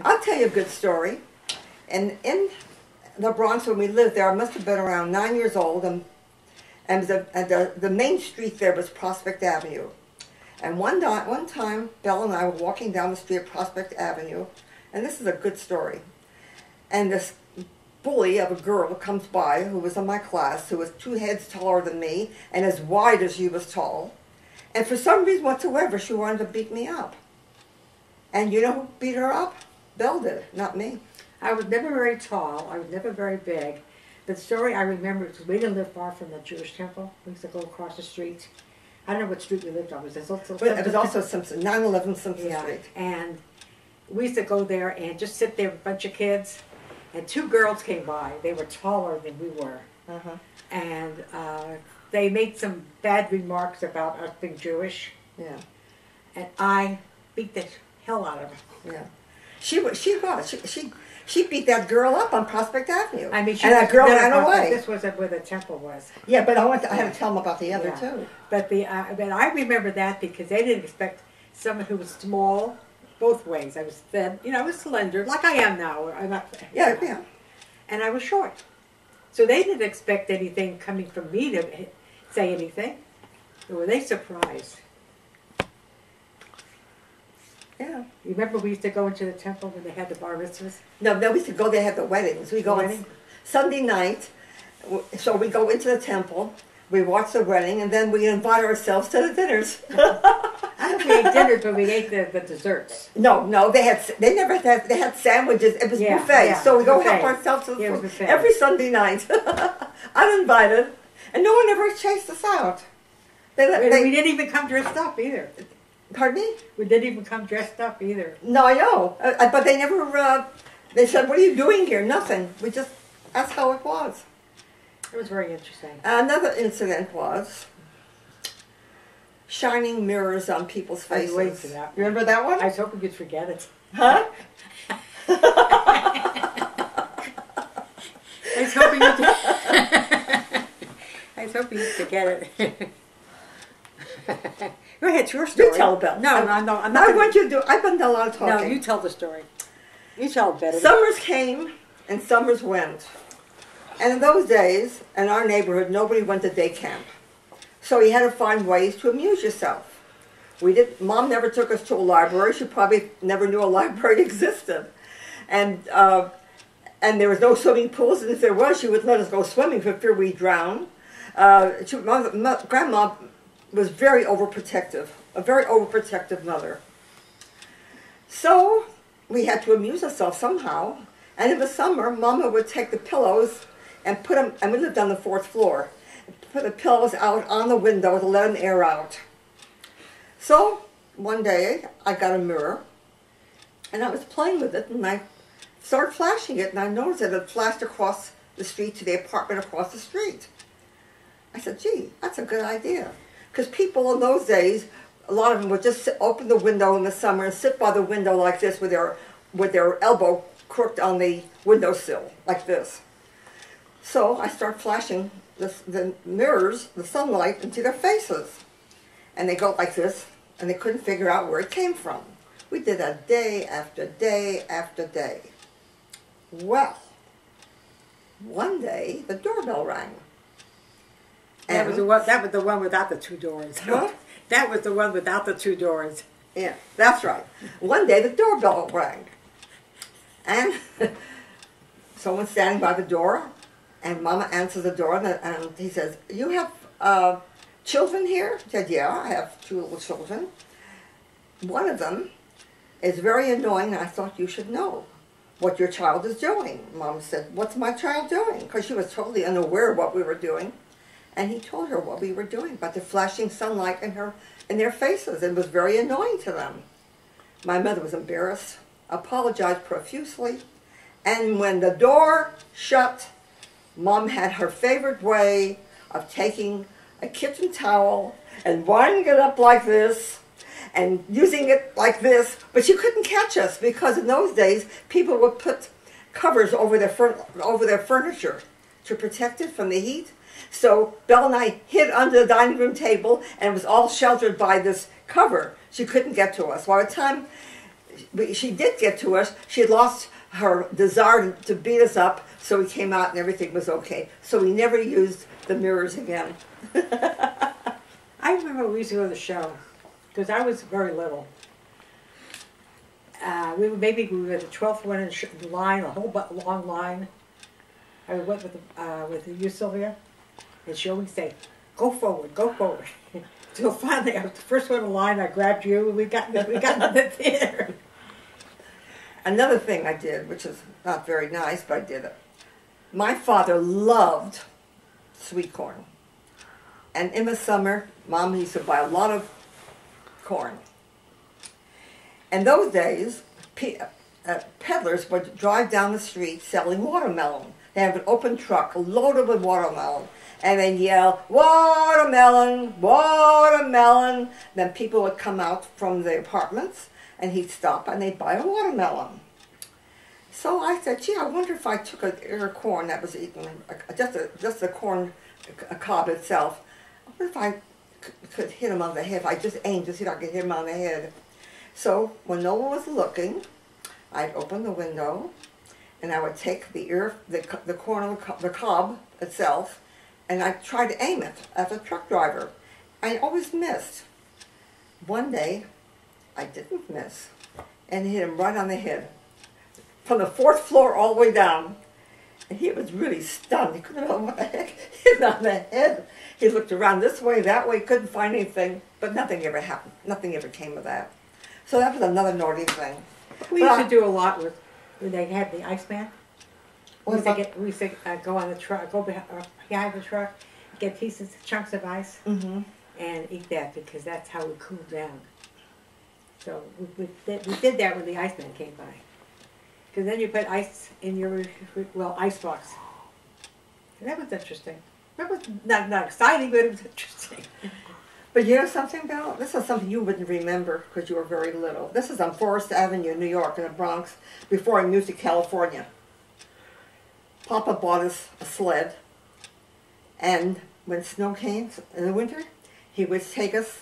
I'll tell you a good story. And in the Bronx, when we lived there, I must have been around 9 years old, and the main street there was Prospect Avenue. And one time, Belle and I were walking down the street at Prospect Avenue, and this is a good story. And this bully of a girl comes by who was in my class, who was 2 heads taller than me and as wide as she was tall. And for some reason whatsoever, she wanted to beat me up. And you know who beat her up? Belle did, not me. I was never very tall. I was never very big. The story I remember is we didn't live far from the Jewish temple. We used to go across the street. I don't know what street we lived on. It was also Simpson, 911 Simpson Street. And we used to go there and just sit there with a bunch of kids. And 2 girls came by. They were taller than we were. And they made some bad remarks about us being Jewish. Yeah. And I beat the hell out of her. Yeah. She beat that girl up on Prospect Avenue. I mean, and that girl ran away. This was where the temple was. Yeah, but I had to tell them about the other two. But but I remember that because they didn't expect someone who was small both ways. I was thin, I was slender, like I am now. I'm not. Yeah. And I was short, so they didn't expect anything coming from me to say anything. Were they surprised? Yeah. You remember we used to go into the temple when they had the bar mitzvahs? No, we used to go, they had the weddings. We go on Sunday night, so we go into the temple, we watch the wedding, and then we invite ourselves to the dinners. I don't think we ate dinners, but we ate the desserts. No, they had sandwiches. It was buffet, so we go help ourselves to the food every Sunday night, uninvited, and no one ever chased us out. We didn't even come dressed up either. Pardon me? We didn't even come dressed up either. No, I know. But they never, they said, what are you doing here? Nothing. That's how it was. It was very interesting. Another incident was shining mirrors on people's faces. I was waiting for that. You remember that one? I was hoping you'd forget it. Huh? I was hoping you'd forget it. Go ahead, it's your story. You tell it, Belle. No, I'm not. I want you to do. I've done a lot of talking. No, you tell the story. You tell it better. Summers came and summers went, and in those days, in our neighborhood, nobody went to day camp, so you had to find ways to amuse yourself. Mom never took us to a library. She probably never knew a library existed, and there was no swimming pools. And if there was, she wouldn't let us go swimming for fear we'd drown. Grandma was very overprotective, a very overprotective mother. So we had to amuse ourselves somehow. And in the summer, Mama would take the pillows and put them, and we lived on the 4th floor, put the pillows out on the window to let them air out. So one day I got a mirror and I was playing with it and I started flashing it and I noticed that it flashed across the street to the apartment across the street. I said, gee, that's a good idea. Because people in those days, a lot of them would just open the window in the summer and sit by the window like this with their elbow crooked on the windowsill, like this. So I start flashing the mirrors, the sunlight, into their faces. And they go like this, and they couldn't figure out where it came from. We did that day after day after day. Well, one day the doorbell rang. That was the one without the 2 doors. Huh? That was the one without the 2 doors. Yeah, that's right. One day the doorbell rang. And someone's standing by the door, and Mama answers the door, and he says, you have children here? I said, yeah, I have 2 little children. One of them is very annoying, and I thought you should know what your child is doing. Mom said, what's my child doing? Because she was totally unaware of what we were doing. And he told her what we were doing, about the flashing sunlight in their faces, and it was very annoying to them. My mother was embarrassed, apologized profusely, and when the door shut, Mom had her favorite way of taking a kitchen towel and winding it up like this and using it like this, but she couldn't catch us because in those days people would put covers over their furniture to protect it from the heat. So Belle and I hid under the dining room table, and it was all sheltered by this cover. She couldn't get to us. By the time she did get to us. She had lost her desire to beat us up, so we came out and everything was okay. So we never used the mirrors again. I remember we used to go to the show, because I was very little. We were the 12th one in the line, a whole long line. I went with you, Sylvia, and she always say, "Go forward, go forward." So finally, I was the first one in line. I grabbed you, and we got into the theater. Another thing I did, which is not very nice, but I did it. My father loved sweet corn, and in the summer, Mom used to buy a lot of corn. And those days, peddlers would drive down the street selling watermelon. They have an open truck loaded with watermelon. And they'd yell, "Watermelon, watermelon." Then people would come out from the apartments, and he'd stop, and they'd buy a watermelon. So I said, gee, I wonder if I took an ear of corn that was eaten, just the corn cob itself. I wonder if I could hit him on the head. If I just aimed to see if I could hit him on the head. So when no one was looking, I'd open the window, and I would take the corn of the cob itself, and I'd try to aim it at the truck driver. I always missed. One day, I didn't miss, and hit him right on the head, from the 4th floor all the way down. And he was really stunned. He couldn't know what the heck hit him on the head. He looked around this way, that way, couldn't find anything, but nothing ever happened. Nothing ever came of that. So that was another naughty thing. We used to do a lot when they had the Iceman. We used to go on the truck, go behind the truck, get chunks of ice, and eat that, because that's how we cooled down. So we did that when the Iceman came by. Because then you put ice in your, ice box. And that was interesting. That was not exciting, but it was interesting. But you know something, Belle? This is something you wouldn't remember because you were very little. This is on Forest Avenue, New York, in the Bronx, before I moved to California. Papa bought us a sled, and when snow came in the winter, he would take us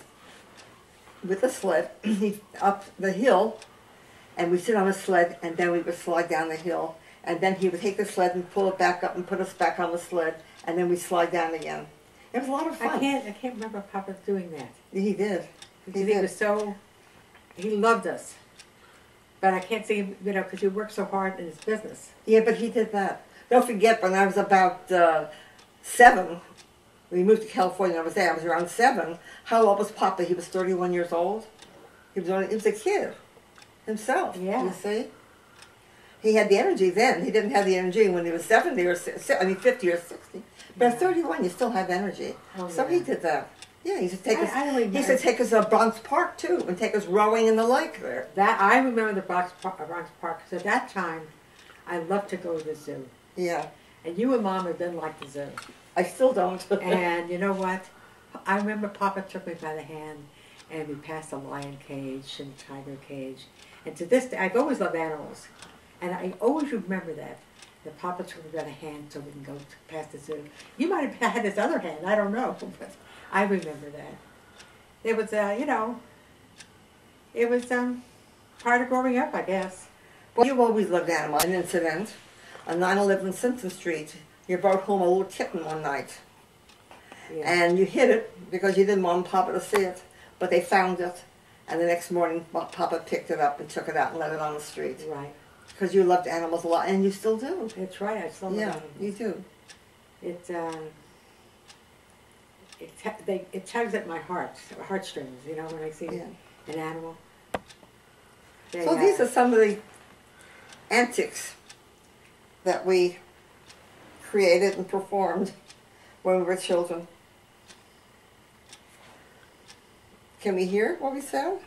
with the sled up the hill, and we'd sit on the sled, and then we would slide down the hill, and then he would take the sled and pull it back up and put us back on the sled, and then we'd slide down again. It was a lot of fun. I can't remember Papa doing that. He did. He was he loved us. But I can't see, because he worked so hard in his business. Yeah, but he did that. Don't forget, when I was about 7, we moved to California, I was around 7. How old was Papa? He was 31 years old. He was a kid himself, you see? He had the energy then. He didn't have the energy when he was 50 or 60. But at 31, you still have energy. Oh, so he did that. Yeah, he used to take us. He used to take us to Bronx Park too, and take us rowing in the lake there. That I remember the Bronx Park because at that time, I loved to go to the zoo. Yeah. And you and Mom didn't like the zoo. I still don't. And you know what? I remember Papa took me by the hand, and we passed a lion cage and a tiger cage. And to this day, I've always loved animals, and I always remember that Papa took me by the hand so we can go past the zoo. You might have had his other hand, I don't know, but I remember that. It was, it was part of growing up, I guess. Well, you always loved animals. An incident on 911 Simpson Street, you brought home a little kitten one night. Yeah. And you hid it because you didn't want Papa to see it, but they found it. And the next morning, Papa picked it up and took it out and let it on the street. Right. Because you loved animals a lot, and you still do. That's right, I still love animals. Yeah, you do. It tugs at my heartstrings, when I see an animal. So these are some of the antics that we created and performed when we were children. Can we hear what we said?